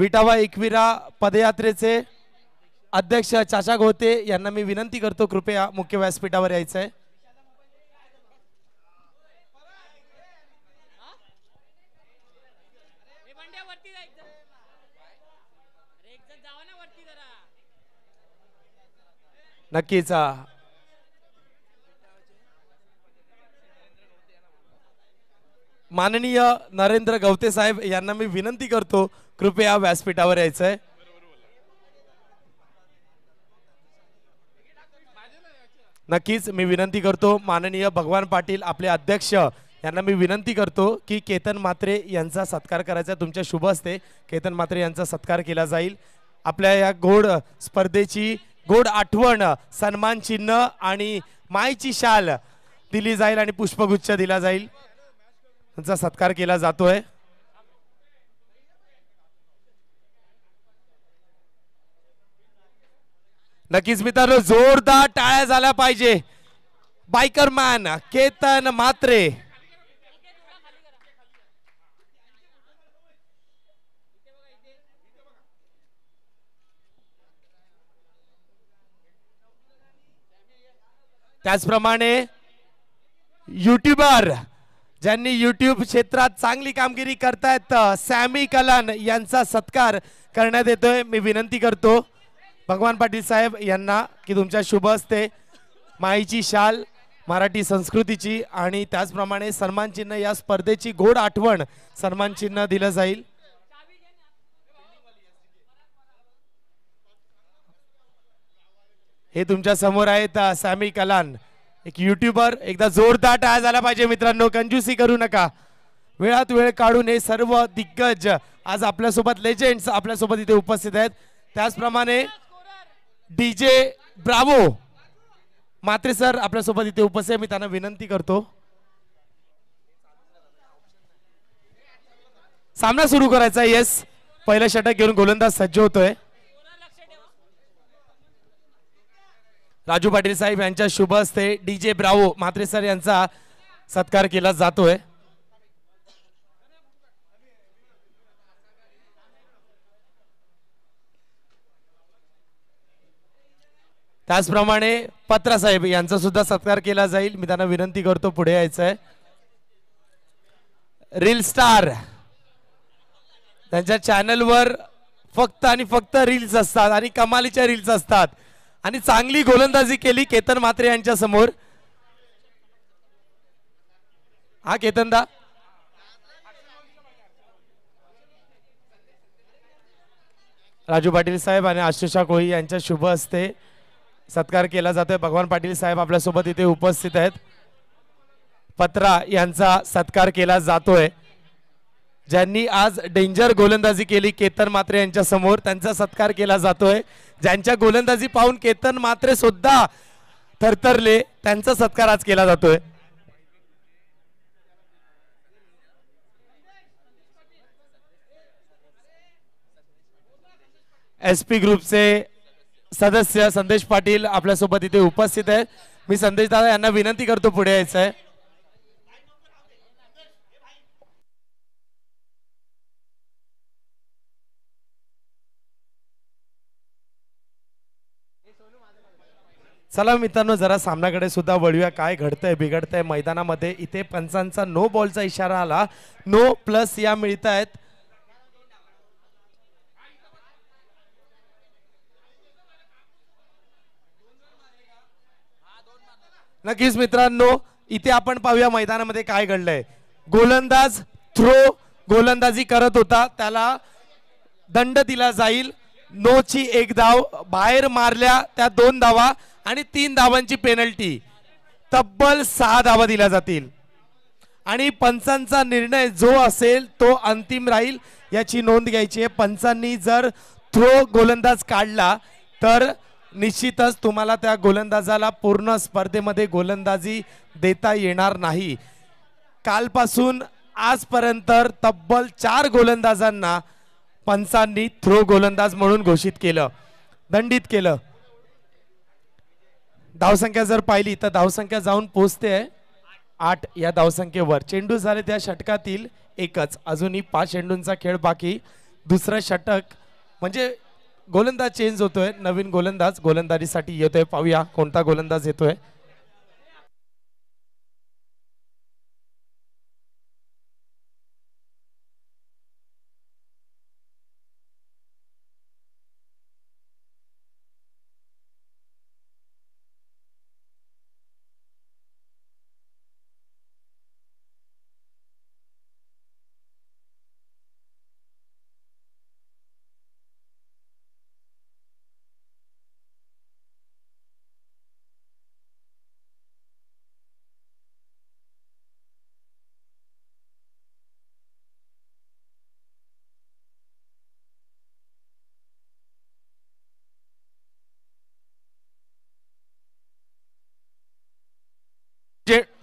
विटावा एकविरा पदयात्रेचे अध्यक्ष चाचा गोते यांना मी विनंती करतो कृपया मुख्य व्यासपीठावर यायचं आहे। नक्कीच माननीय नरेंद्र गवते साहेब यांना मी विनंती करतो कृपया व्यासपीठावर यायचं आहे। नक्कीच मी विनंती करतो माननीय भगवान पाटील आपले अध्यक्ष यांना मी विनंती करतो की केतन म्हात्रे यांचा सत्कार करायचा तुमच्या शुभ हस्ते केतन म्हात्रे यांचा सत्कार केला जाईल। आपल्या या गोड स्पर्धेची गोड आठवण सन्मान चिन्ह आणि मायची शाल दिली जाईल आणि पुष्पगुच्छ दिला जाईल त्यांचा सत्कार केला जातोय। नक्कीच मित्रांनो जोरदार टाळ्या झाल्या पाहिजे बायकर मॅन केतन म्हात्रे। त्याचप्रमाणे युट्यूबर ज्यांनी यूट्यूब क्षेत्रात चांगली कामगिरी करतायत सॅमी कलन यांचा सत्कार करण्यात येतोय। मी विनंती करतो भगवान पाटील साहेब यांना की तुमच्या शुभ हस्ते माईची शाल मराठी संस्कृतीची आणि त्याचप्रमाणे सन्मान चिन्ह या स्पर्धेची गोड आठवण सन्मान चिन्ह दिलं जाईल। हे तुमच्या समोर आहेत सॅमी कलान एक यूट्यूबर। एकदा जोरदार टाळ्या झाला पाहिजे मित्रांनो कंजूसी करू नका वेळात वेळ काढून हे सर्व दिग्गज आज आपल्यासोबत लेजेंड्स आपल्यासोबत इथे उपस्थित आहेत। त्याचप्रमाणे डीजे ब्रावो म्हात्रे सर आपल्यासोबत इथे उपस्थित मी त्यांना विनंती करतो सामना सुरू करायचा। येस पहिलं षटक घेऊन गोलंदाज सज्ज होतोय। राजू पाटील साहेब यांच्या शुभ हस्ते डीजे ब्रावो म्हात्रे सर यांचा सत्कार केला जातोय। त्याचप्रमाणे पत्रा साहेब यांचा सुद्धा सत्कार केला जाईल मी त्यांना विनंती करतो पुढे यायचं आहे। रील स्टार त्यांच्या चॅनलवर फक्त आणि फक्त रील्स असतात आणि कमालीच्या रील्स असतात आणि चांगली गोलंदाजी केली केतन म्हात्रे यांच्या समोर। हा केतनदा राजू पाटील साहेब आणि आशिषा कोळी यांच्या शुभ हस्ते सत्कार केला जातोय। भगवान पाटील साहेब आपल्यासोबत इथे उपस्थित आहेत। पत्रा यांचा सत्कार केला जातोय ज्यांनी आज डेंजर गोलंदाजी केली केतन म्हात्रे यांच्या समोर त्यांचा सत्कार केला जातोय। ज्यांच्या गोलंदाजी पाहून केतन म्हात्रे सुद्धा थरथरले त्यांचा सत्कार आज केला जातोय। एसपी ग्रुपचे सदस्य संदेश पाटील आपल्यासोबत इथे उपस्थित आहेत। मी संदेश दादा यांना विनंती करतो पुढे यायचं आहे। चला मित्रांनो जरा सामन्याकडे सुद्धा वळूया काय घडतंय बिघडतंय मैदानामध्ये। इथे पंचांचा नो बॉलचा इशारा आला नो प्लस या मिळत आहेत। नक्कीच मित्रांनो इथे आपण पाहूया मैदानामध्ये काय घडलंय। गोलंदाज थ्रो गोलंदाजी करत होता त्याला दंड दिला जाईल। नो ची एक धाव बाहेर मारल्या त्या 2 धावा आणि 3 धावांची पेनल्टी तब्बल 6 धावा दिल्या जातील आणि पंचांचा निर्णय जो असेल तो अंतिम राहील याची नोंद घ्यायची आहे। पंचांनी जर थ्रो गोलंदाज काढला तर निश्चितच तुम्हाला त्या गोलंदाजाला पूर्ण स्पर्धेमध्ये गोलंदाजी देता येणार नाही। कालपासून आजपर्यंत तब्बल 4 गोलंदाजांना पंचांनी थ्रो गोलंदाज म्हणून घोषित केलं दंडित केलं। धावसंख्या जर पाहिली तर धावसंख्या जाऊन पोहोचते 8 या धावसंख्येवर। चेंडू झाले त्या षटकातील एकच अजूनही 5 चेंडूंचा खेळ बाकी दुसरं षटक म्हणजे गोलंदाज चेंज होतोय, नवीन गोलंदाज गोलंदाजीसाठी येतोय. पाहूया कोणता गोलंदाज येतोय.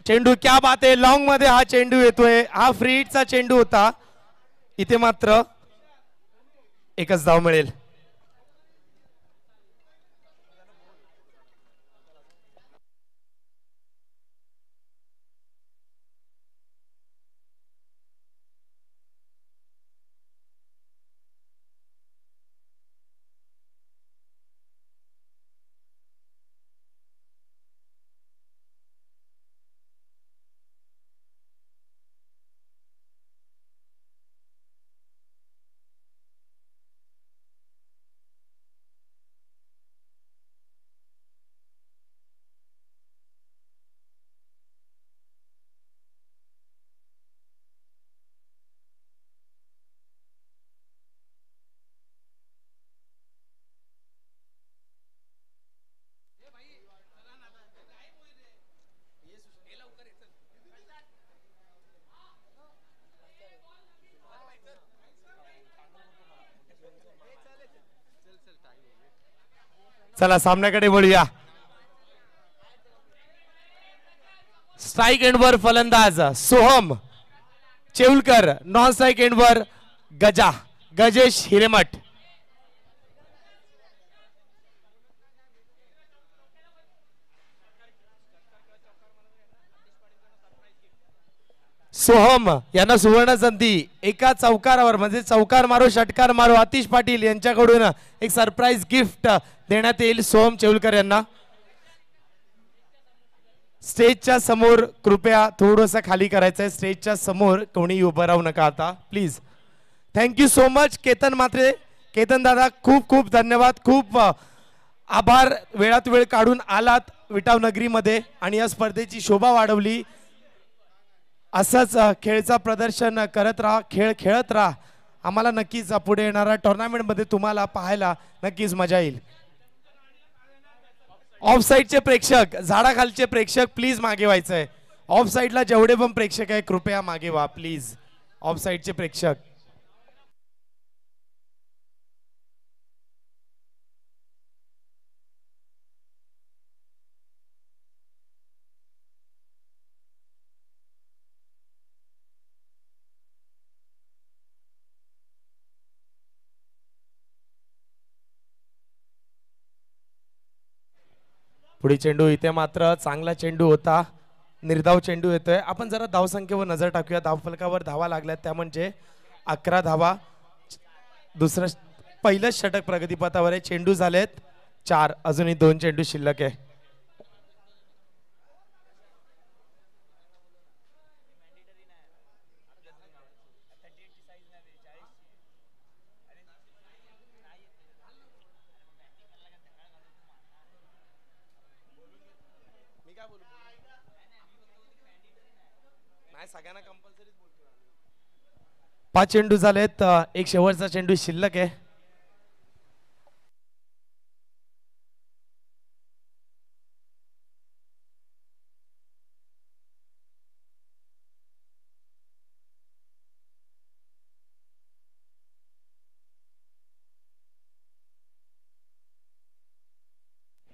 चेंडू क्या बात आहे, लॉंग मध्ये हा चेंडू येतोय. हा फ्री हिटचा चेंडू होता. इथे मात्र एकच धाव मिळेल. चला सामन्याकडे वळूया. स्ट्राइक एंडवर फलंदाज सोहम चेवलकर, नॉन स्ट्राइक एंडवर गजेश हिरेमठ. सोहम यांना सुवर्ण संधी. एका चौकारावर म्हणजे चौकार मारो षटकार मारो आतिश पाटील यांच्याकडून एक सरप्राईज गिफ्ट देण्यात येईल सोहम चेवलकर यांना. स्टेजच्या समोर कृपया थोडंसं खाली करायचंय. स्टेजच्या समोर कोणी उभं राहू नका आता please. Thank you so much Ketan Matre. Ketan दादा खूप खूप धन्यवाद. खूप आभार, वेळात वेळ काढून आलात विटाव नगरीमध्ये आणि या स्पर्धेची शोभा वाढवली. असंच खेळचा प्रदर्शन करत राहा, खेळ खेळत राहा. आम्हाला नक्कीच पुढे येणाऱ्या टुर्नामेंटमध्ये तुम्हाला पाहायला नक्कीच मजा येईल. ऑफ साइडचे प्रेक्षक, झाडाखालचे प्रेक्षक प्लीज मागे व्हायचंय. ऑफ साइडला जेवढे पण प्रेक्षक आहे कृपया मागे व्हा प्लीज. ऑफ साइडचे प्रेक्षक. पुढे चेंडू. इथे मात्र चांगला चेंडू होता. निर्धाव चेंडू येतोय. आपण जरा धावसंख्येवर नजर टाकूया. धावफलकावर धावा लागल्यात त्या म्हणजे 11 धावा. पहिलं षटक प्रगतीपथावर आहे. चेंडू झालेत 4. अजूनही 2 चेंडू शिल्लक आहे. सगळ्यांना कंपल्सरी 5 चेंडू झालेत. एक शेवटचा चेंडू शिल्लक आहे.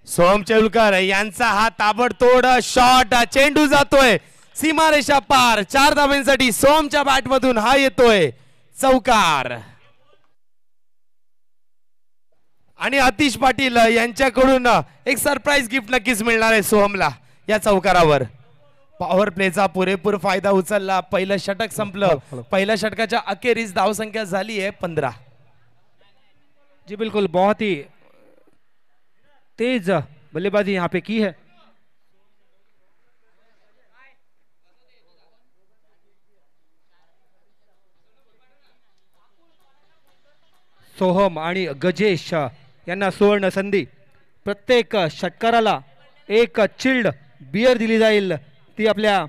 सोहम चेवलकर यांचा हा ताबडतोड शॉट. चेंडू जातोय सीमारेषा पार. 4 धावांसाठी सोहमच्या बॅट मधून हा येतोय चौकार. आणि आतिश पाटील यांच्याकडून एक सरप्राईज गिफ्ट नक्कीच मिळणार आहे सोहमला या चौकारावर. पॉवर प्लेचा पुरेपूर फायदा उचलला. पहिलं षटक संपलं. पहिल्या षटकाच्या अखेरीस धावसंख्या झाली आहे 15. जी बिल्कुल, बहुत ही तेज बल्लेबाजी यहाँ पे की है। सोहम आणि गजेश यांना सुवर्ण संधी। प्रत्येक षटकाराला एक चिल्ड बियर दिली जाईल, ती आपल्या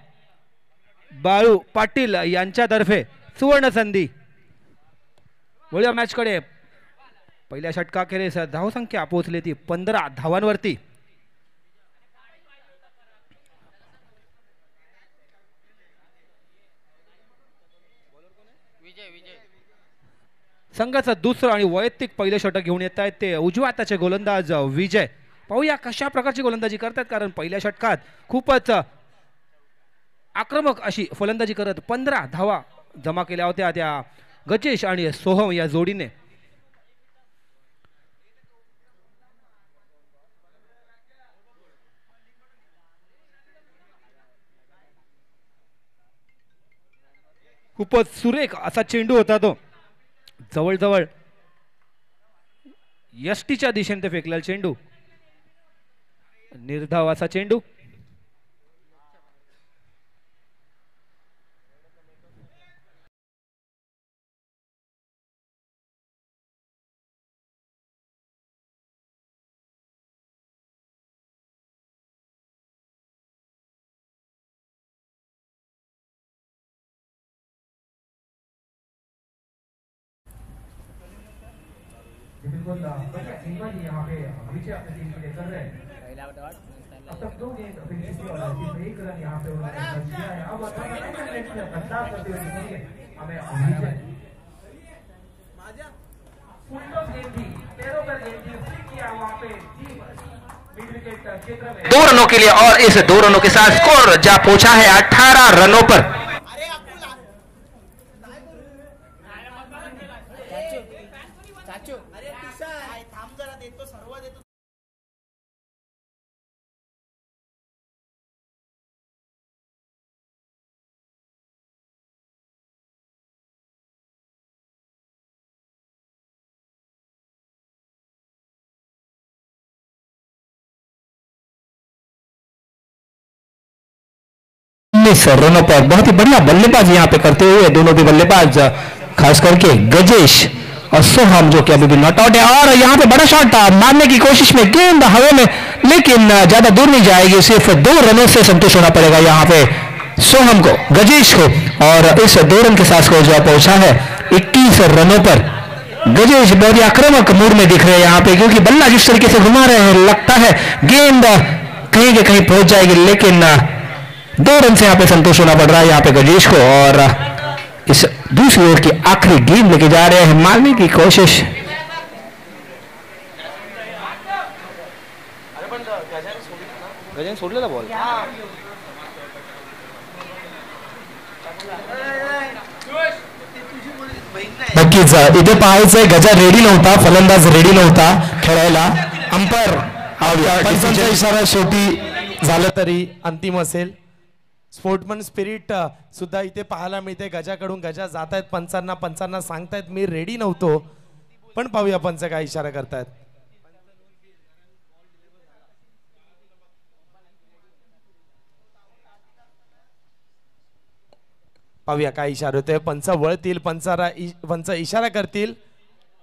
बाळू पाटील यांच्यातर्फे सुवर्ण संधी। वळूया मॅच कडे। पहिल्या षटकाखेरीस धावसंख्या पोहोचली ती 15 धावांवरती। संघाचं दुसरं आणि वैयक्तिक पहिलं षटक घेऊन येत आहेत ते उजव्या हाताचे गोलंदाज विजय। पाहूया कशा प्रकारची गोलंदाजी करतात, कारण पहिल्या षटकात खूपच आक्रमक अशी फलंदाजी करत 15 धावा जमा केल्या होत्या त्या गजेश आणि सोहम या जोडीने। खूपच सुरेख असा चेंडू होता तो, जवळजवळ यष्टीच्या दिशेने ते फेकलेला चेंडू, निर्धाव असा चेंडू। बिल्कुल बढ़िया गेंदबाजी यहाँ पे विजय अपनी टीम के लिए कर रहे हैं। अब तक 2 गेंद फिनिश की और सिर्फ 1 रन यहाँ पे उन्होंने दर्ज किया है। अब बदलाव करते हुए दिखेंगे हमें विजय। फुल टॉस गेंद थी, पैरों पर गेंद थी, स्टिक किया वहाँ पे मिड विकेट क्षेत्र में 2 रनों के लिए, और इस 2 रनों के साथ स्कोर जा पहुंचा है 18 रनों पर। रनों पर बहुत ही बढ़िया बल्लेबाजी यहाँ पे करते हुए दोनों भी बल्लेबाज, खास करके गजेश और सोहम जो कि अभी भी नॉट आउट है। और यहाँ पे बड़ा शॉट मारने की कोशिश में, गेंद हवा में, लेकिन ज्यादा दूर नहीं जाएगी। सिर्फ 2 रनों से संतुष्ट होना पड़ेगा यहाँ पे सोहम को, गजेश को। और इस 2 रन के साथ स्कोर जो पहुंचा है 21 रनों पर। गजेश बहुत ही आक्रामक मूड में दिख रहे हैं यहाँ पे, क्योंकि बल्ला जिस तरीके से घुमा रहे हैं, लगता है गेंद कहीं के कहीं पहुंच जाएगी, लेकिन 2 रन से यहाँ पे संतोष होना पड़ रहा है यहाँ पे गजेश को। और इस दूसरी ओवर की आखिरी गेंद लेके जा रहे हैं, मारने की कोशिश। गजेन सोडलेला बॉल। नक्कीच इथे पाहायचंय, गजा रेडी नव्हता, फलंदाज रेडी नव्हता खेळायला। अंपायर पंचांचा इशारा शेवटी झालं तरी अंतिम असेल। स्पोर्टमन स्पिरिट सुद्धा इथे पाहायला मिळते गजाकडून। गजा जात आहेत पंचांना, पंचांना सांगतायत मी रेडी नव्हतो, पण पाहूया पंच काय इशारा करतायत। पाहूया काय इशारा होतोय। पंच वळतील, पंच इशारा करतील।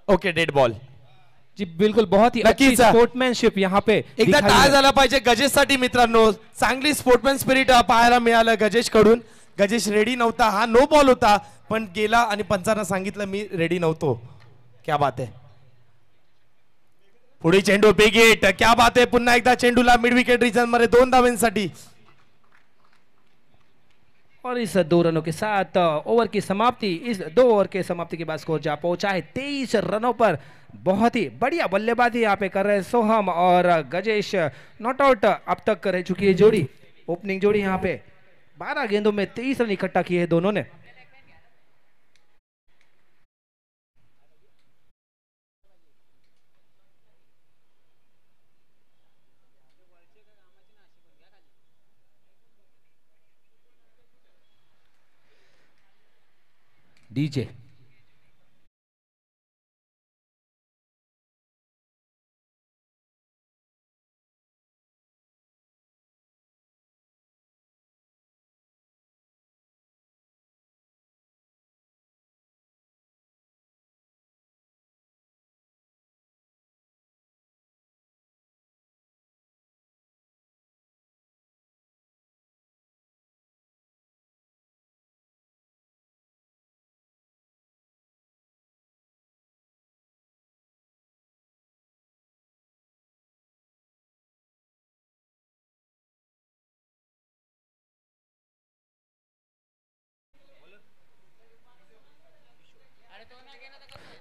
Okay, dead ball. जी बिल्कुल, बहुत ही अच्छी स्पोर्ट्समॅनशिप यहाँ पे एकदा टाळ झाला पाहिजे गजेशसाठी मित्रांनो। चांगली स्पोर्ट्समॅन स्पिरिट पाहायला मिळालं गजेश कडून। गजेश रेडी नव्हता, हा नो बॉल होता, पण गेला आणि पंचांना सांगितलं मी रेडी नव्हतो। क्या बात आहे। पुढे चेंडू बिग हिट, क्या बात आहे। पुन्हा एकदा चेंडूला मिड विकेट रिजन मध्ये 2 धावांसाठी। और इस 2 रनों के साथ ओवर की समाप्ति, इस 2 ओवर के समाप्ति के बाद स्कोर जा पहुंचा है 23 रनों पर। बहुत ही बढ़िया बल्लेबाजी यहाँ पे कर रहे हैं सोहम और गजेश। नॉट आउट अब तक रह चुकी है जोड़ी, ओपनिंग जोड़ी यहाँ पे 12 गेंदों में 23 रन इकट्ठा किए हैं दोनों ने। डीजे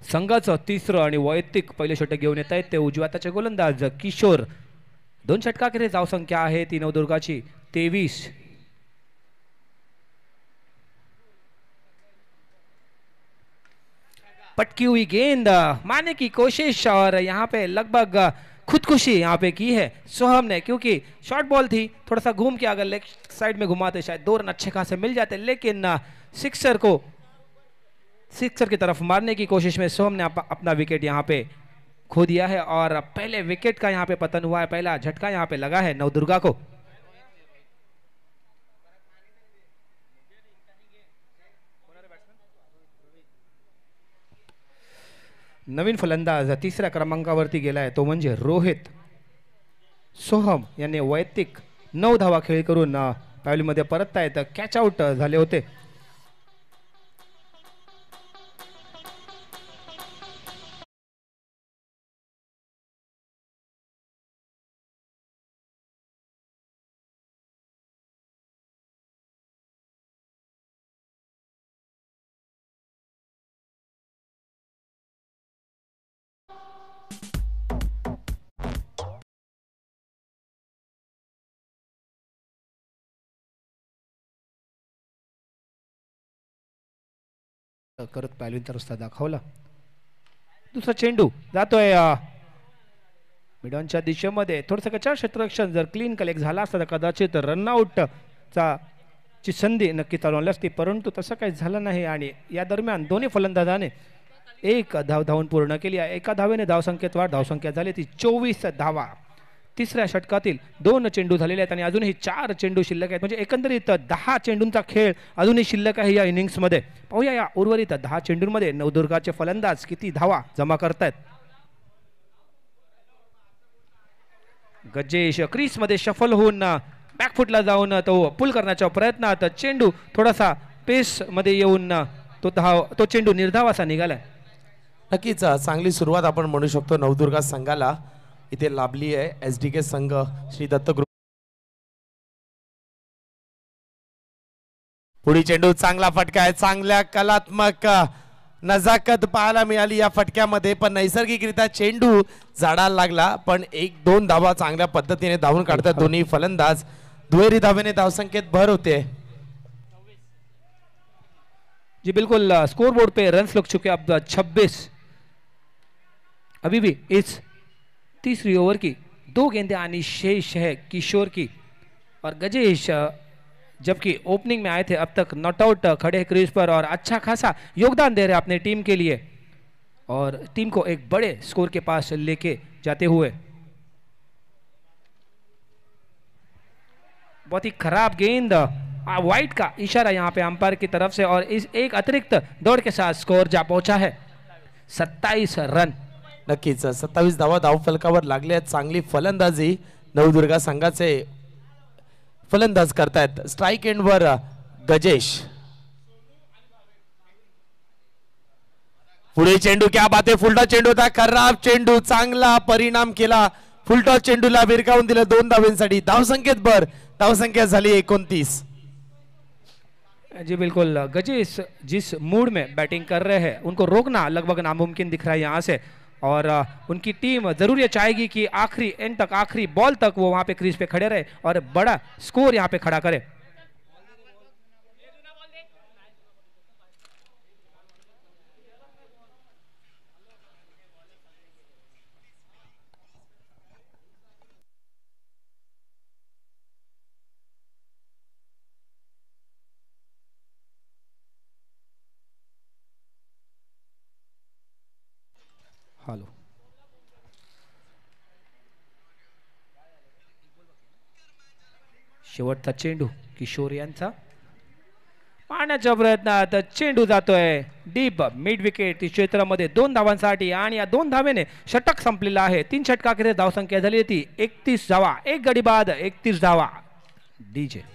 संघाचं तिसरं आणि वैयक्तिक पहिले षटक घेऊन येत आहेत ते उजव्या हाताचे गोलंदाज किशोर. 2 षटकाखेरीज धावसंख्या आहे ती नवदुर्गाची 23. पटकी हुई गेंद मारने की कोशिश और यहाँ पे लगभग खुदकुशी यहाँ पे की है सोहम ने, क्योंकि शॉर्ट बॉल थी, थोड़ा सा घूम के अगर लेग साइड में घुमाते शायद 2 रन अच्छे खासे मिल जाते, लेकिन सिक्सर की तरफ मारने की कोशिश में सोहम ने अपना विकेट यहाँ पे खो दिया है और पहले विकेट का यहाँ पे पतन हुआ है, पहला झटका यहाँ पे लगा है नवदुर्गा को। नवीन फलंदाज तिसऱ्या क्रमांकावरती गेलाय तो म्हणजे रोहित. सोहम यांनी वैयक्तिक 9 धावा खेळी करून पायलीमध्ये परततायत, कॅच आउट झाले होते. करत पायलीचा रस्ता दाखवला. दुसरा चेंडू जातोय मिडॉनच्या दिशेमध्ये. थोडंसं कच्चा क्षेत्ररक्षण जर क्लीन कलेक्ट झाला असता तर कदाचित रनआउट ची संधी नक्की चालवली असती, परंतु तसं काही झालं नाही आणि या दरम्यान दोन्ही फलंदाजाने 1 धाव धावून पूर्ण केली आहे. एका धावेने धावसंख्येत वाढ, धावसंख्या झाली ती 24 धावा. तिसऱ्या षटकातील 2 चेंडू झालेले आहेत आणि अजूनही 4 चेंडू शिल्लक आहेत, म्हणजे एकंदरीत 10 चेंडूंचा खेळ अजूनही शिल्लक आहे या इनिंग्समध्ये. पाहूया या उर्वरित 10 चेंडूंमध्ये नवदुर्गाचे फलंदाज किती धावा जमा करतायत. गजेश क्रीज मध्ये शफल होऊन बॅकफुटला जाऊन तो पुल करण्याच्या प्रयत्नात चेंडू थोडासा पेस मध्ये येऊन तो चेंडू निर्धाव असा निघालाय. नक्कीच चांगली सुरुवात आपण म्हणू शकतो नवदुर्गा संघाला इथे लाभली आहे. SDK संघ श्री दत्त ग्रुप. पुढील चेंडू चांगला फटका आहे, चांगल्या कलात्मक नजाकत पाहायला मिळाली या फटक्यामध्ये, पण नैसर्गिकरित्या चेंडू झाडाला लागला. पण 1-2 धावा चांगल्या पद्धतीने धावून काढतात दोन्ही फलंदाज. दुहेरी धावेने धावसंख्येत भर होते. जी बिल्कुल, स्कोर बोर्ड पे रन्स लग चुके अब 26. अभी भी इस तीसरी ओवर की 2 गेंदें आनी शेष है किशोर की और गजेश जबकि ओपनिंग में आए थे, अब तक नॉट आउट खड़े क्रीज पर और अच्छा खासा योगदान दे रहे अपने टीम के लिए और टीम को एक बड़े स्कोर के पास लेके जाते हुए. बहुत ही खराब गेंद, वाइट का इशारा यहाँ पे अंपायर की तरफ से और इस एक अतिरिक्त दौड़ के साथ स्कोर जा पहुंचा है 27 रन. नक्कीच 27 धावा धावफलकावर लागले आहेत. चांगली फलंदाजी नवदुर्गा संघाचे फलंदाज करतायत. स्ट्राइक एंडवर गजेश. पुढे चेंडू, क्या बात आहे, फुलटॉस चेंडू होता, खराब चेंडू, चांगला परिणाम केला. फुलटॉस चेंडूला विरकावून दिलं 2 धावेंसाठी. धावसंख्येत भर, धावसंख्या झाली 29. जी बिल्कुल, गजेश जिस मूड में बैटिंग कर रहे हैं उनको रोकना लगभग नामुमकिन दिख रहा है यहाँ से और उनकी टीम जरूर ये चाहेगी कि आखिरी एंड तक, आखिरी बॉल तक वो वहां पे क्रीज पे खड़े रहे और बड़ा स्कोर यहाँ पे खड़ा करे. हॅलो, शेवटचा चेंडू किशोर यांचा. पाण्याच्या प्रयत्नात चेंडू जातोय डीप मिड विकेट क्षेत्रामध्ये 2 धावांसाठी आणि या 2 धावेने षटक संपलेला आहे. 3 षटकाखेरीज धावसंख्या झाली ती 31 धावा. 1 गडी बाद 31 धावा. डीजे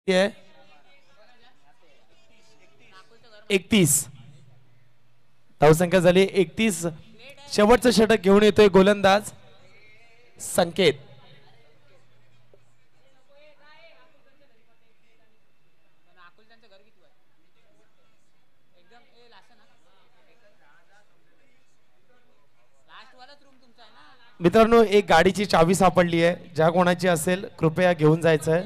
31 धावसंख्या झाली 31. शेवटचं षटक घेऊन येतोय गोलंदाज संकेत. मित्रांनो एक गाडीची चावी सापडली आहे, ज्या कोणाची असेल कृपया घेऊन जायचंय.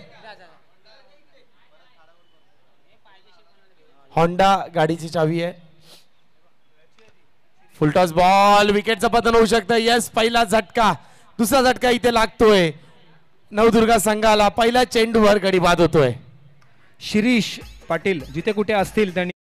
होंडा गाडीची चावी आहे. फुलटॉस बॉल, विकेटचं पतन होऊ शकतं. यस, पहिला झटका, दुसरा झटका इथे लागतोय. नवदुर्गा संघाला पहिल्या चेंडूवर गडी बाद होतोय. शिरीष पाटील जिथे कुठे असतील त्यांनी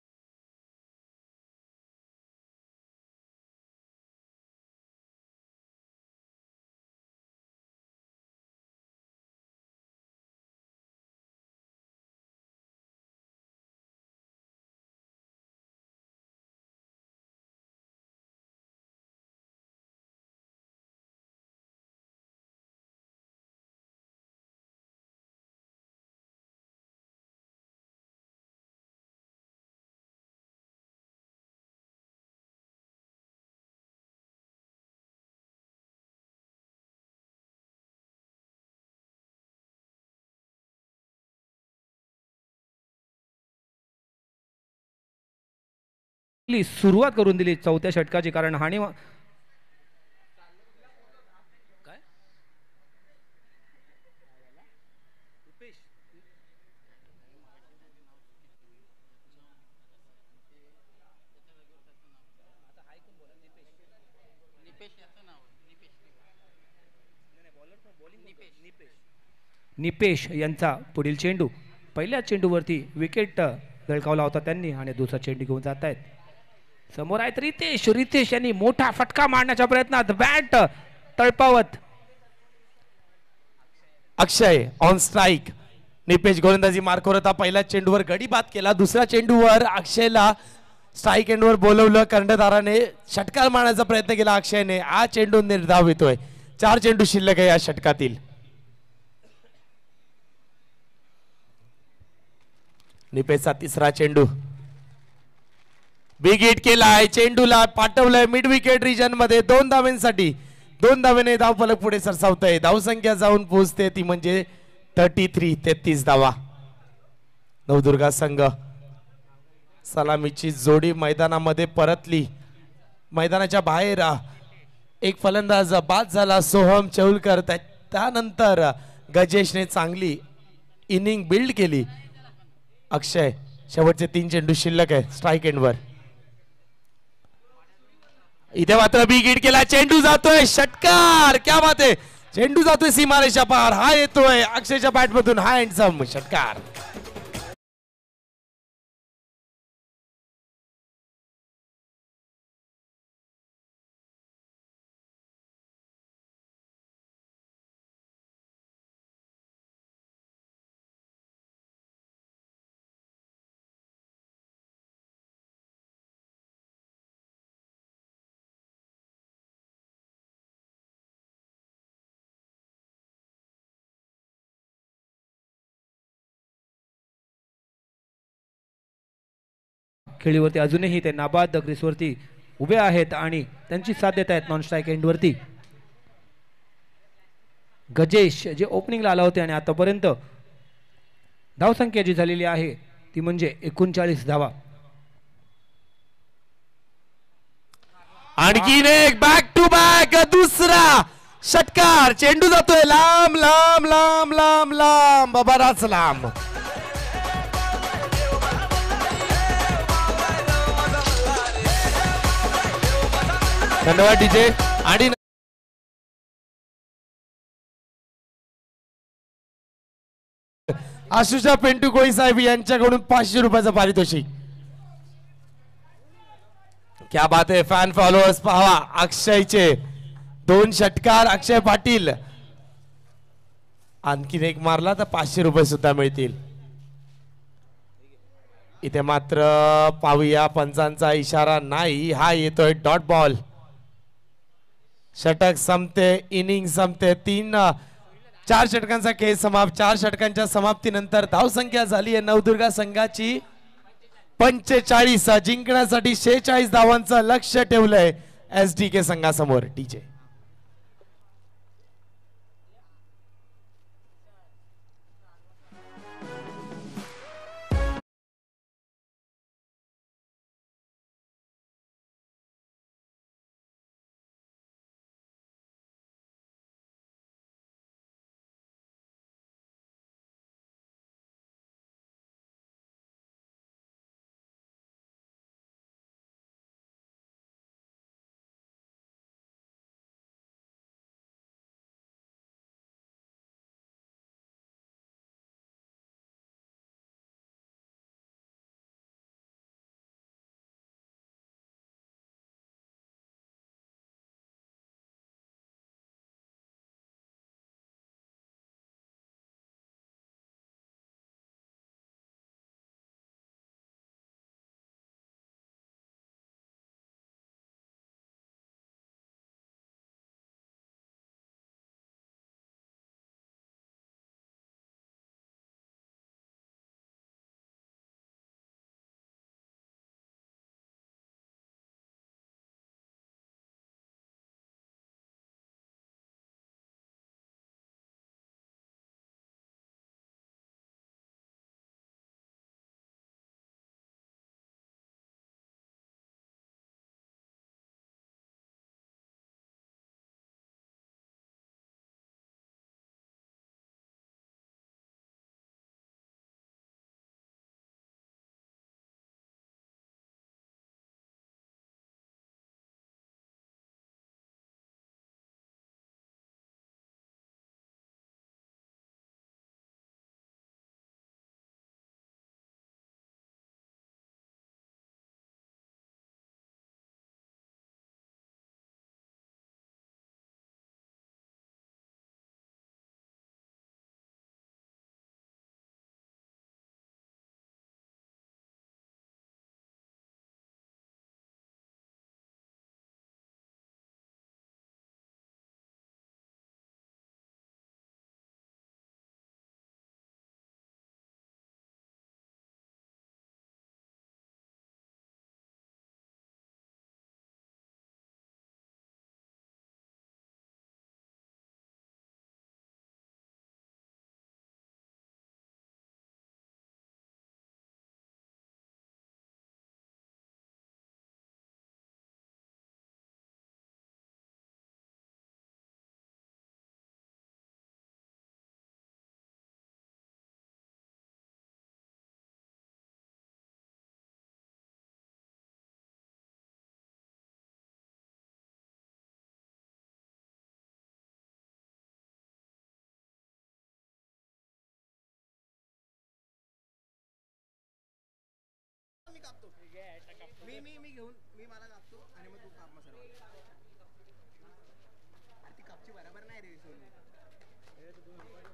सुरुवात करून दिली चौथ्या षटकाची. कारण हानी निपेश यांचा पुढील चेंडू, पहिल्या चेंडूवरती विकेट झळकावला होता त्यांनी आणि दुसरा चेंडू घेऊन जात आहेत. समोर आहेत रितेश. रितेश यांनी मोठा फटका मारण्याच्या प्रयत्नात बॅट तळपावत. Akshay on strike. निपेश गोलंदाजी मार्कवर होता. पहिल्या चेंडूवर गडी बाद केला. दुसऱ्या चेंडूवर अक्षयला स्ट्राइक एंडवर बोलवलं. कर्णधाराने षटकार मारण्याचा प्रयत्न केला अक्षयने. हा चेंडू निर्धाव येतोय. 4 चेंडू शिल्लक आहे या षटकातील. निपेशचा तिसरा चेंडू बिग हिट केलाय. चेंडूला पाठवलंय मिड विकेट रिजन मध्ये 2 धावांसाठी. 2 धावेने धाव फलक पुढे सरसावतंय. धावसंख्या जाऊन पोहोचते ती म्हणजे 33 धावा. नवदुर्गा संघ सलामीची जोडी मैदानामध्ये परतली. मैदानाच्या बाहेर एक फलंदाज बाद झाला सोहम चौलकर. त्यानंतर गजेशने चांगली इनिंग बिल्ड केली. अक्षय शेवटचे 3 चेंडू शिल्लक आहे स्ट्राइक एंडवर. इथे मात्र बिग हिट केला. चेंडू जातोय षटकार. क्या बात आहे. चेंडू जातोय सीमारेषा पार. हा येतोय अक्षयच्या बॅट मधून. हा हँडसम षटकार. खेळीवरती अजूनही ते नाबाद ग्रीसवरती उभे आहेत आणि त्यांची साथ देत आहेत नॉन स्ट्राइक एंडवरती. गजेश जे ओपनिंगला आला होते आणि आतापर्यंत धावसंख्या जी झालेली आहे ती म्हणजे 39 धावा. आणखीन एक बॅक टू बॅक दुसरा षटकार. चेंडू जातोय लांब लांब लांब लांब लांब बराच लांब. धन्यवाद डीजे. आणि आशुषा पेंटू कोळी साहेब यांच्याकडून 500 रुपयाचं पारितोषिक. क्या बात आहे. फॅन फॉलोअर्स पहा अक्षयचे 2 षटकार. अक्षय पाटील आणखीन एक मारला तर 500 रुपये सुद्धा मिळतील. इथे मात्र पाहूया पंचांचा इशारा नाही. हा येतोय डॉट बॉल. षटक संपते. इनिंग संपते. 4 षटकांचा खेळ समाप्त. 4 षटकांच्या समाप्तीनंतर धावसंख्या झाली आहे नवदुर्गा संघाची 45. जिंकण्यासाठी 46 धावांचं लक्ष ठेवलंय SDK संघासमोर. डीजे मी घेऊन मी मला कापतो आणि मग तू काप मग सर्व ती कापची बरोबर नाही रे सोनू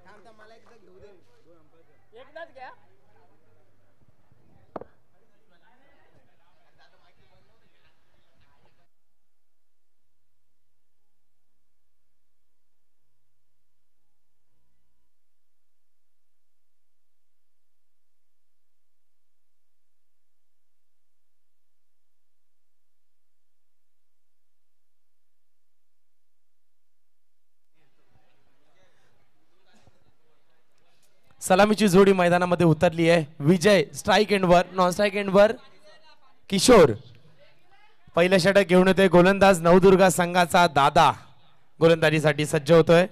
थांब थांब मला एकदा घेऊ दे एकदाच घ्या सलामीची जोडी मैदानामध्ये उतरली आहे. विजय स्ट्राइक एंडवर, नॉन स्ट्राइक एंडवर किशोर. पहिलं षटक घेऊन येतोय गोलंदाज नवदुर्गा संघाचा दादा गोलंदाजीसाठी सज्ज होतोय.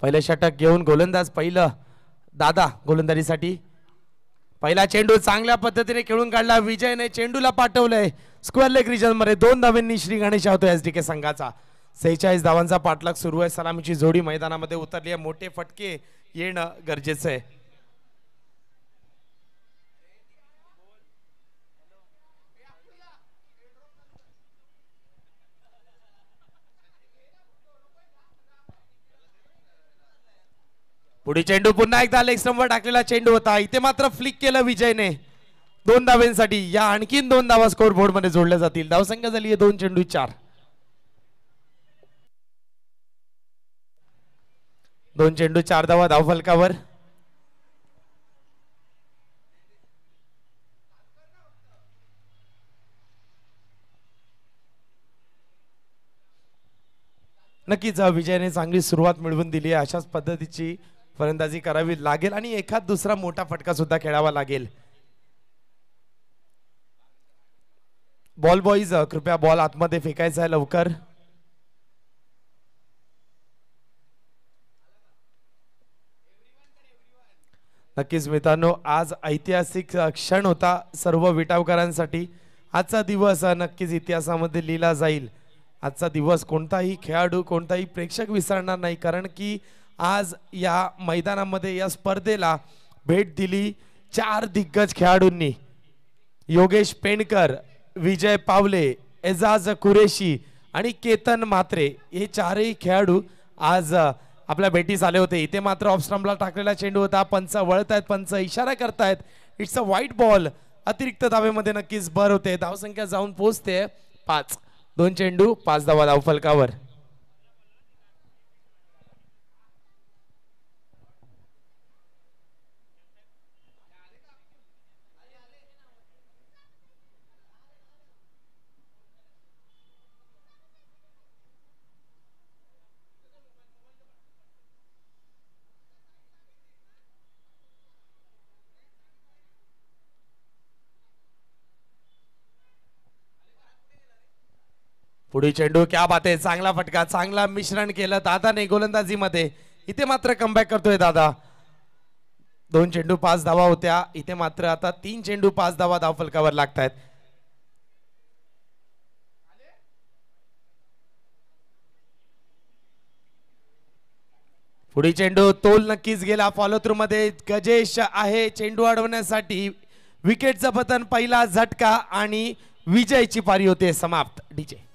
पहिलं षटक घेऊन गोलंदाज पहिलं दादा गोलंदाजीसाठी. पहिला चेंडू चांगल्या पद्धतीने खेळून काढला. विजयने चेंडूला पाठवलंय स्क्वेअर लेग रिजन मध्ये. 2 धावांनी श्री गणेश होतोय SDK संघाचा. 46 धावांचा पाठलाग सुरू आहे. सलामीची जोडी मैदानामध्ये उतरली आहे. मोठे फटके येणं गरजेचं आहे. पुढे चेंडू पुन्हा एकदा लेग स्टंपवर टाकलेला चेंडू होता. इथे मात्र फ्लिक केलं विजयने 2 धावांसाठी. या आणखीन 2 धावा स्कोर बोर्ड मध्ये जोडल्या जातील. धावसंख्या झाली आहे 2 चेंडू 4. 2 चेंडू 4 धावा धावफलकावर. नक्कीच विजयाने चांगली सुरुवात मिळवून दिली आहे. अशाच पद्धतीची फलंदाजी करावी लागेल आणि एखाद दुसरा मोठा फटका सुद्धा खेळावा लागेल. बॉल बॉईज कृपया बॉल आतमध्ये फेकायचा आहे लवकर. नक्कीच मित्रांनो आज ऐतिहासिक क्षण होता सर्व विटावकरांसाठी. आजचा दिवस नक्कीच इतिहासामध्ये लिहिला जाईल. आजचा दिवस कोणताही खेळाडू कोणताही प्रेक्षक विसरणार नाही, कारण की आज या मैदानामध्ये या स्पर्धेला भेट दिली 4 दिग्गज खेळाडूंनी. योगेश पेंडकर, विजय पावले, एजाज कुरेशी आणि केतन म्हात्रे हे 4ही खेळाडू आज आपल्या भेटीस आले होते. इथे मात्र ऑफ स्टंपला टाकलेला चेंडू होता. पंच वळतायत, पंच इशारा करतायत. It's a white ball. अतिरिक्त धावेमध्ये नक्कीच भर होते. धावसंख्या जाऊन पोहोचते 5. 2 चेंडू 5 धावा धावफलकावर. पुढे चेंडू, क्या बात आहे. चांगला फटका, चांगला मिश्रण केलं दादाने गोलंदाजीमध्ये. इथे मात्र कमबॅक करतोय दादा. 2 चेंडू 5 धावा होत्या. इथे मात्र आता 3 चेंडू 5 धावा धावफलकावर लागतायत. पुढे चेंडू तोल नक्कीच गेला फॉलो थ्रू मध्ये. गजेश आहे चेंडू अडवण्यासाठी. विकेटचं पतन, पहिला झटका आणि विजयची पारी होते समाप्त. डीजे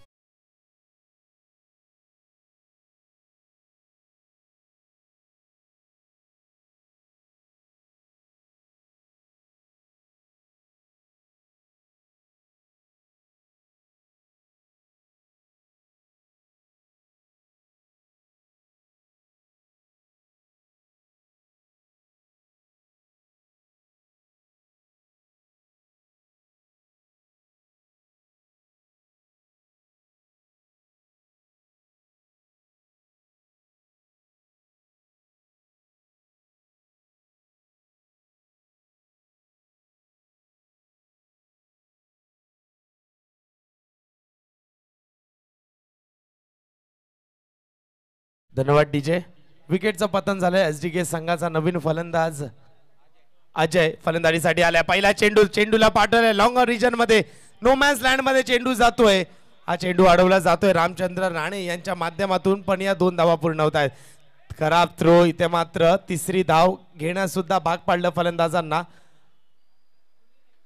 धन्यवाद डीजे. विकेटचं पतन झालंय. एसडीके संघाचा नवीन फलंदाज अजय फलंदाजीसाठी आलाय. पहिला चेंडू, चेंडूला पाठवलाय लॉंग रिजन मध्ये. नो मॅन्स लँड मध्ये चेंडू जातोय. हा चेंडू अडवला जातोय रामचंद्र राणे यांच्या माध्यमातून, पण या 2 धावा पूर्ण होत आहेत. खराब थ्रो. इथे मात्र 3री धाव घेण्यास सुद्धा भाग पाडलं फलंदाजांना.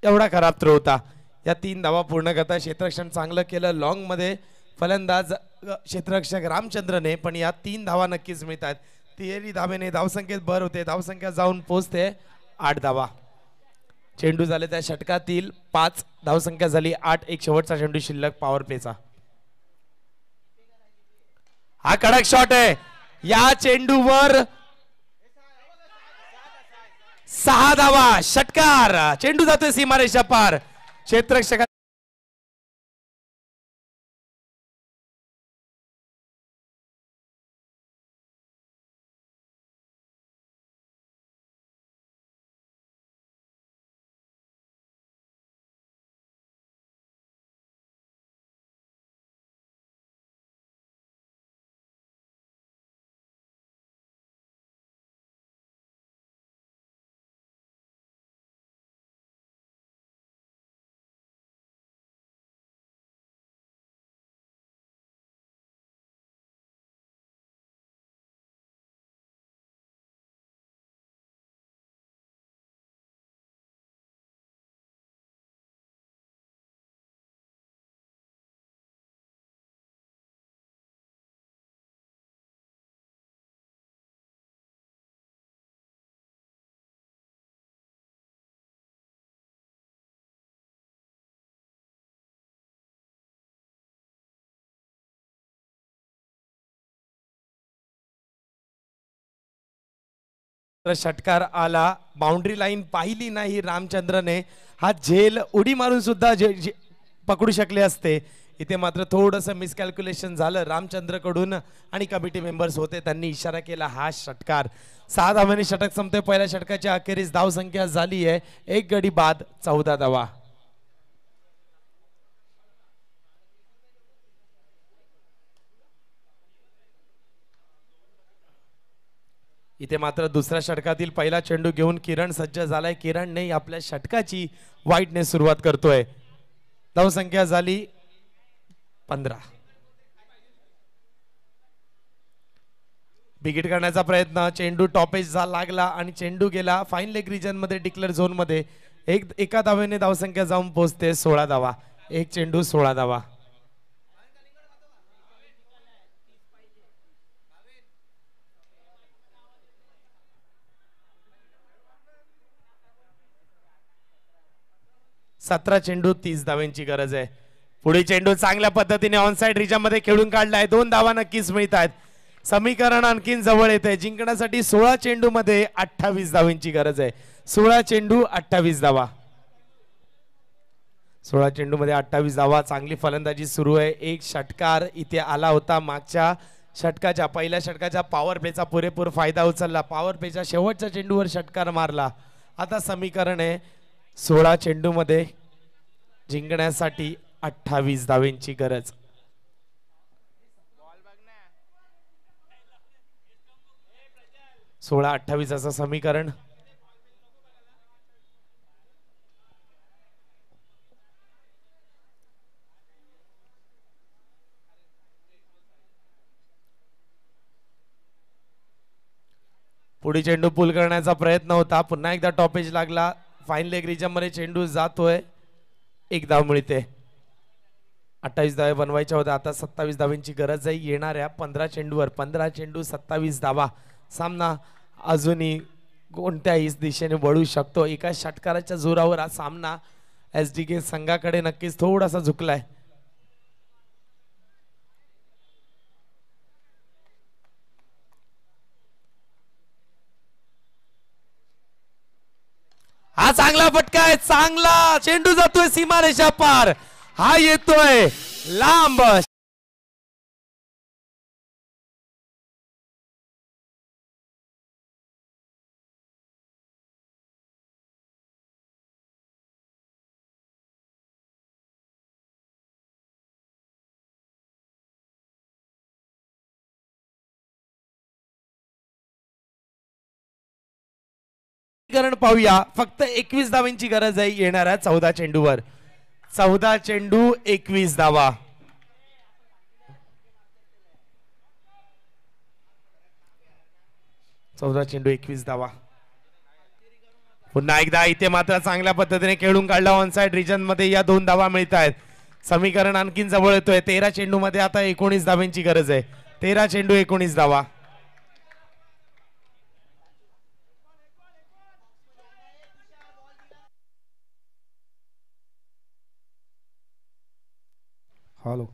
एवढा खराब थ्रो होता. या 3 धावा पूर्ण करता क्षेत्ररक्षण चांगलं केलं लॉंग मध्ये फलंदाज क्षेत्ररक्षक रामचंद्रने, पण या 3 धावा नक्कीच मिळतात. 13 धावेने धावसंख्येत भर होते. धावसंख्या जाऊन पोहोचते 8 धावा. चेंडू झाले त्या षटकातील 5. धावसंख्या झाली 8. एक शेवटचा चेंडू शिल्लक पॉवर प्लेचा. हा कडक शॉट आहे. या चेंडूवर 6 धावा. षटकार. चेंडू जातोय सीमारेषा पार. क्षेत्ररक्षक षटकार आला, बाउंड्री लाईन पाहिली नाही रामचंद्रने, हा झेल उडी मारून सुद्धा पकडू शकले असते. इथे मात्र थोडंसं मिसकॅल्क्युलेशन झालं रामचंद्रकडून आणि कमिटी मेंबर्स होते त्यांनी इशारा केला हा षटकार. 6 धावांनी षटक संपते. पहिल्या षटकाच्या अखेरीस धाव संख्या झाली आहे 1 गडी बाद 14 धावा. इथे मात्र दुसऱ्या षटकातील पहिला चेंडू घेऊन किरण सज्ज झालाय. किरणने आपल्या षटकाची वाईटने सुरुवात करतोय. धावसंख्या झाली 15. बिगिट करण्याचा प्रयत्न, चेंडू टॉपेज लागला आणि चेंडू गेला फाईन लेग रिजन मध्ये डिक्लेअर झोन मध्ये. एका धावेने धावसंख्या जाऊन पोहोचते 16 धावा. एक चेंडू 16 धावा. सतरा चेंडू 30 धावांची गरज आहे. पुढे चेंडू चांगल्या पद्धतीने ऑनसाइड रिजन मध्ये खेळून काढलाय. 2 धावा नक्कीच मिळत आहेत. समीकरण आणखीन जवळ येते. जिंकण्यासाठी 16 चेंडू मध्ये 28 धावांची गरज आहे. 16 चेंडू 28 धावा. 16 चेंडू मध्ये 28 धावा. चांगली फलंदाजी सुरू आहे. एक षटकार इथे आला होता मागच्या षटकाच्या पहिल्या षटकाच्या पॉवर प्लेचा पुरेपूर फायदा उचलला. पॉवर प्लेच्या शेवटच्या चेंडूवर षटकार मारला. आता समीकरण आहे 16 चेंडू मध्ये जिंकण्यासाठी 28 धावांची गरज. 16-28 असं समीकरण. पुढे चेंडू पुल करण्याचा प्रयत्न होता. पुन्हा एकदा टॉपेज लागला. फाईन लेग रिजन मध्ये चेंडू जातोय. 1 धाव मिळते. 28 धावे बनवायच्या होत्या. आता 27 धावांची गरज आहे येणाऱ्या 15 चेंडूवर. 15 चेंडू 27 धावा. सामना अजूनही कोणत्याही दिशेने वळू शकतो. एका षटकाराच्या जोरावर हा सामना SDK संघाकडे नक्कीच थोडासा झुकलाय. हा चांगला फटका आहे. चांगला चेंडू जातोय सीमारेषा पार. हा येतोय लांब. पाहूया. फक्त 21 धावांची गरज आहे येणाऱ्या 14 चेंडूवर. 14 चेंडू 21 धावा. चेंडू 21 धावा. पुन्हा एकदा इथे मात्र चांगल्या पद्धतीने खेळून काढला ऑनसाइड रिजन मध्ये. या 2 धावा मिळत आहेत. समीकरण आणखीन जवळ येतोय. 13 चेंडू मध्ये आता 19 धावांची गरज आहे. 13 चेंडू 19 धावा. हॅलो.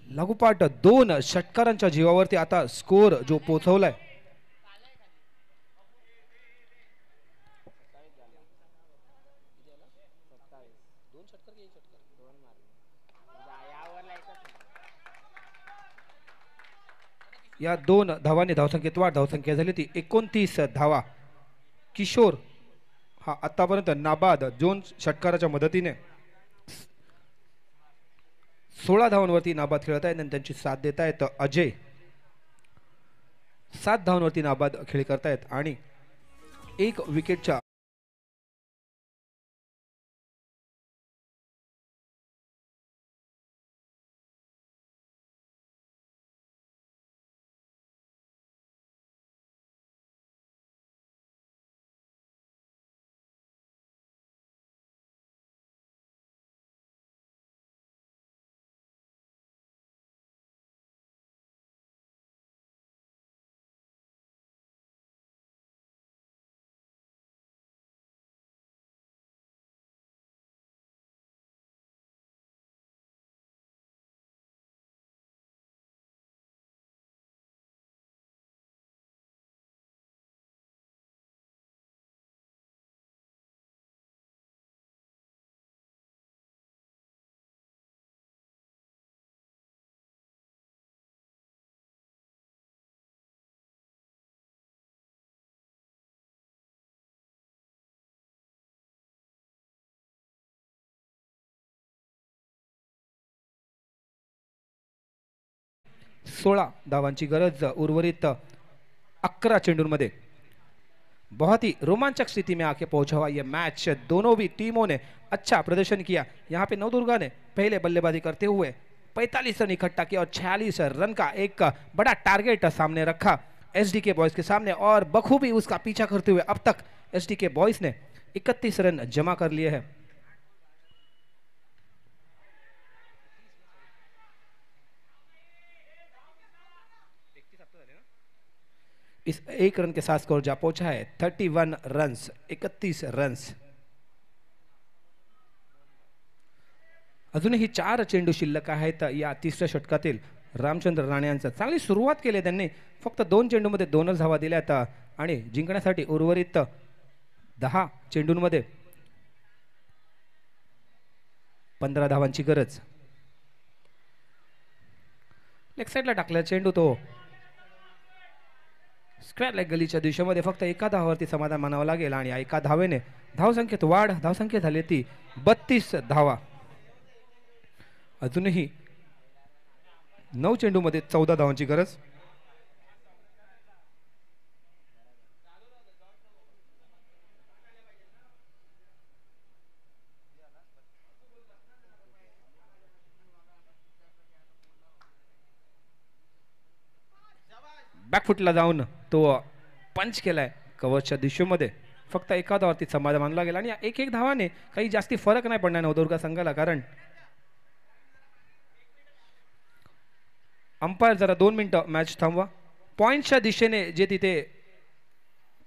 लागोपाठ 2 षटकारांच्या जीवावरती आता स्कोर जो पोहोचवलाय. या 2 धावांनी धावसंख्येत वाढ. धावसंख्या झाली ती 29 धावा. किशोर हा आतापर्यंत नाबाद 2 षटकाराच्या मदतीने 16 धावांवरती नाबाद खेळत आहेत आणि त्यांची साथ देत आहेत अजय 7 धावांवरती नाबाद खेळी करतायत आणि 1 विकेटच्या 16 धावांची गरज उर्वरित 11 चेंडूंमध्ये। बहुत ही रोमांचक स्थिति में आके पहुंचा हुआ ये मैच। दोनों भी टीमों ने अच्छा प्रदर्शन किया। यहाँ पे नवदुर्गा ने पहले बल्लेबाजी करते हुए 45 रन इकट्ठा किया और 46 रन का एक बड़ा टारगेट सामने रखा एसडीके बॉयज के सामने, और बखूबी उसका पीछा करते हुए अब तक एसडीके बॉयज ने 31 रन जमा कर लिए हैं। इस 1 रन के साथ स्कोर जा पहुंचा है 31 रन्स, 31 रन्स। अजूनही 4 चेंडू शिल्लक आहेत या तिसऱ्या षटकातील। रामचंद्र राणे यांचा चांगली सुरुवात केली त्यांनी, फक्त 2 चेंडूमध्ये 2च धावा दिल्यात आणि जिंकण्यासाठी उर्वरित 10 चेंडूंमध्ये 15 धावांची गरज। लेग साइडला टाकलेला चेंडू तो स्क्वेअर लेग गलीच्या दिशेमध्ये फक्त एका धावावरती समाधान मानावं लागेल आणि एका धावेने धावसंख्येत वाढ। धावसंख्या झाली ती 32 धावा। अजूनही 9 चेंडूमध्ये 14 धावांची गरज। बॅकफुटला जाऊन तो पंच केलाय कव्हरच्या दिशेमध्ये, फक्त एका धावावरती समाधान मानला गेला आणि एक धावाने काही जास्ती फरक नाही पडणार नवदुर्गा संघाला, कारण अंपायर जरा 2 मिनिटं मॅच थांबवा। पॉइंटच्या दिशेने जे तिथे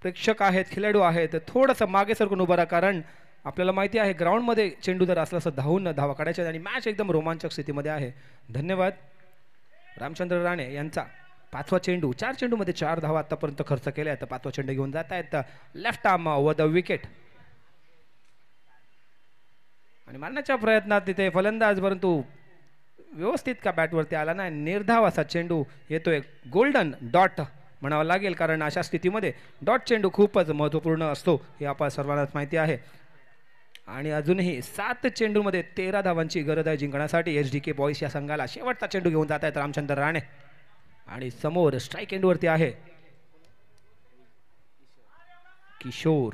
प्रेक्षक आहेत, खेळाडू आहेत, थोडंसं मागे सरकून उभा राहा, कारण आपल्याला माहिती आहे ग्राउंडमध्ये चेंडू जर असला तर धावून धावा काढायच्या आणि मॅच एकदम रोमांचक स्थितीमध्ये आहे। धन्यवाद। रामचंद्र राणे यांचा 5वा चेंडू, 4 चेंडूमध्ये 4 धावा आतापर्यंत खर्च केल्या आहेत। 5वा चेंडू घेऊन जात आहेत लेफ्ट आर्म व द विकेट आणि मारण्याच्या प्रयत्नात तिथे फलंदाज, परंतु व्यवस्थित का बॅटवरती आला नाही। निर्धाव असा चेंडू येतोय, गोल्डन डॉट म्हणावं लागेल, कारण अशा स्थितीमध्ये डॉट चेंडू खूपच महत्त्वपूर्ण असतो हे आपण सर्वांनाच माहिती आहे। आणि अजूनही 7 चेंडूमध्ये 13 धावांची गरज आहे जिंकण्यासाठी एसडीके बॉयज या संघाला। शेवटचा चेंडू घेऊन जात आहेत रामचंद्र राणे आणि समोर स्ट्राइक एंडवरती आहे किशोर।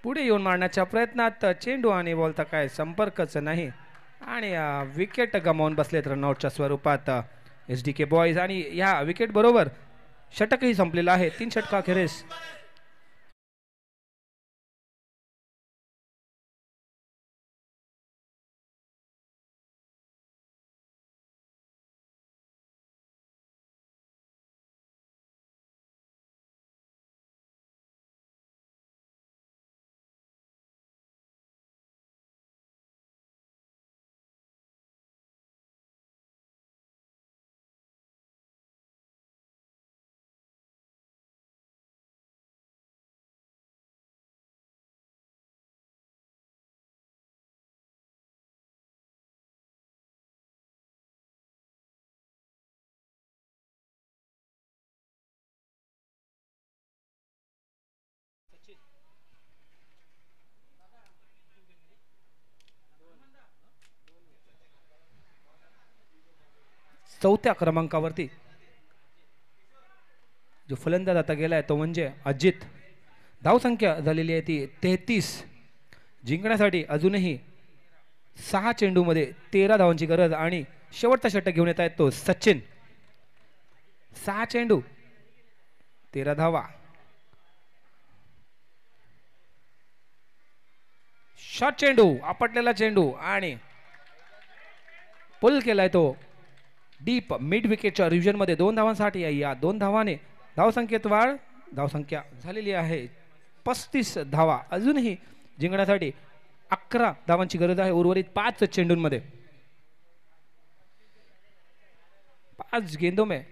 पुढे येऊन मारण्याच्या प्रयत्नात चेंडू आणि बॉलचा काय संपर्कच नाही आणि विकेट गमावून बसलेत रनआउटच्या स्वरूपात एसडीके बॉयज। आणि या विकेट बरोबर षटकही संपलेलं आहे। 3 षटकाखेरीस चौथ्या क्रमांकावरती जो फलंदाज आता गेलाय तो म्हणजे अजित। धावसंख्या झालेली आहे ती 33। जिंकण्यासाठी अजूनही 6 चेंडूमध्ये 13 धावांची गरज आणि शेवटचा षटक घेऊन येत आहेत तो सचिन। 6 चेंडू 13 धावा। शॉर्ट चेंडू, आपटलेला चेंडू आणि पुल केलाय तो डीप मिड विकेटच्या रिव्हिजन मध्ये 2 धावांसाठी। या 2 धावाने धावसंख्येत वाढ। धावसंख्या झालेली आहे 35 धावा। अजूनही जिंकण्यासाठी 11 धावांची गरज आहे उर्वरित 5 चेंडूंमध्ये। 5 गेंदों में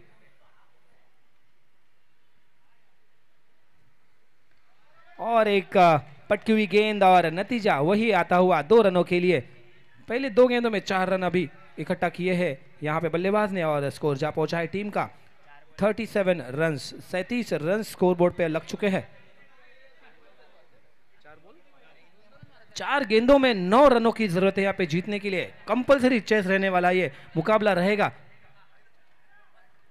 और एक पटकी हुई गेंद और नतीजा वही आता हुआ 2 रनों के लिए। पहले 2 गेंदों में 4 रन अभी इकट्ठा किए हैं यहाँ पे बल्लेबाज ने और स्कोर जा पहुंचा है टीम का 37 रन। 37 रन स्कोर बोर्ड पे लग चुके हैं। 4 गेंदों में 9 रनों की जरूरत है यहाँ पे जीतने के लिए। कंपलसरी चेस रहने वाला ये मुकाबला रहेगा।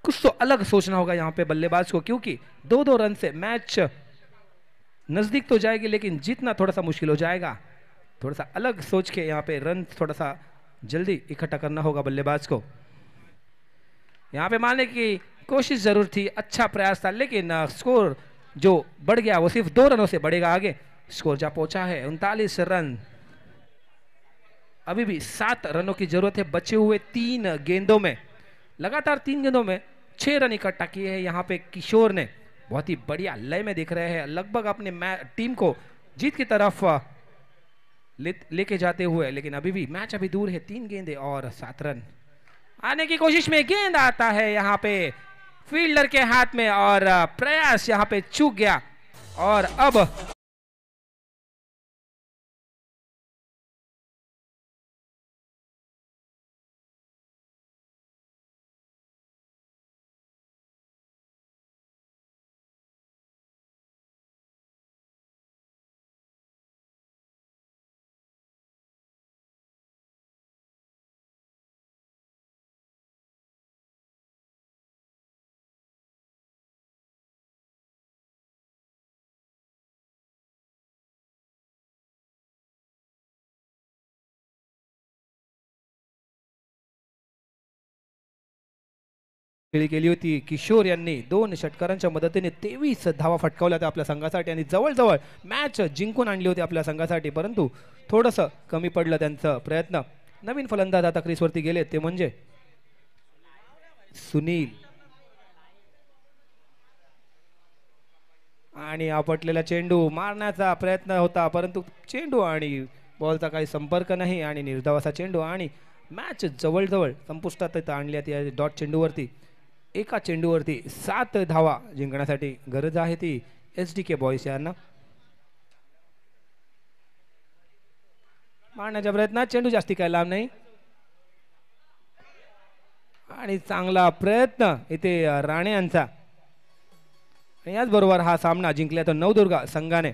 कुछ तो अलग सोचना होगा यहाँ पे बल्लेबाज को, क्योंकि 2-2 रन से मैच नजदीक तो जाएगी लेकिन जीतना थोड़ा सा मुश्किल हो जाएगा। थोड़ा सा अलग सोच के यहाँ पे रन थोड़ा सा जल्दी इकट्ठा करना होगा बल्लेबाज को। यहाँ पे मारने की कोशिश जरूर थी, अच्छा प्रयास था, लेकिन स्कोर जो बढ़ गया वो सिर्फ 2 रनों से बढ़ेगा आगे। स्कोर जा पहुंचा है 39 रन। अभी भी 7 रनों की जरूरत है बचे हुए 3 गेंदों में। लगातार 3 गेंदों में 6 रन इकट्ठा किए हैं यहाँ पे किशोर ने। बहुत ही बढ़िया लय में दिख रहे हैं, लगभग अपने टीम को जीत की तरफ लेके जाते हुए, लेकिन अभी भी मैच अभी दूर है। 3 गेंदे और 7 रन। आने की कोशिश में गेंद आता है यहाँ पे फील्डर के हाथ में और प्रयास यहाँ पे चूक गया। और अब खेळी केली होती किशोर यांनी 2 षटकारांच्या मदतीने 23 धावा फटकावल्या होत्या आपल्या संघासाठी आणि जवळजवळ मॅच जिंकून आणली होती आपल्या संघासाठी, परंतु थोडंसं कमी पडलं त्यांचा प्रयत्न। नवीन फलंदाज आता क्रीजवरती गेले ते म्हणजे सुनील आणि आपटलेला चेंडू मारण्याचा प्रयत्न होता, परंतु चेंडू आणि बॉलचा काही संपर्क नाही आणि निर्धावाचा चेंडू आणि मॅच जवळजवळ संपुष्टात आणली या डॉट चेंडूवरती। एका चेंडूवरती 7 धावा जिंकण्यासाठी गरज आहे ती SDK बॉयज यांना। मारण्याच्या प्रयत्नात चेंडू जास्ती काही लांब नाही आणि चांगला प्रयत्न इथे राणे यांचा। याचबरोबर हा सामना जिंकला तर नवदुर्गा संघाने।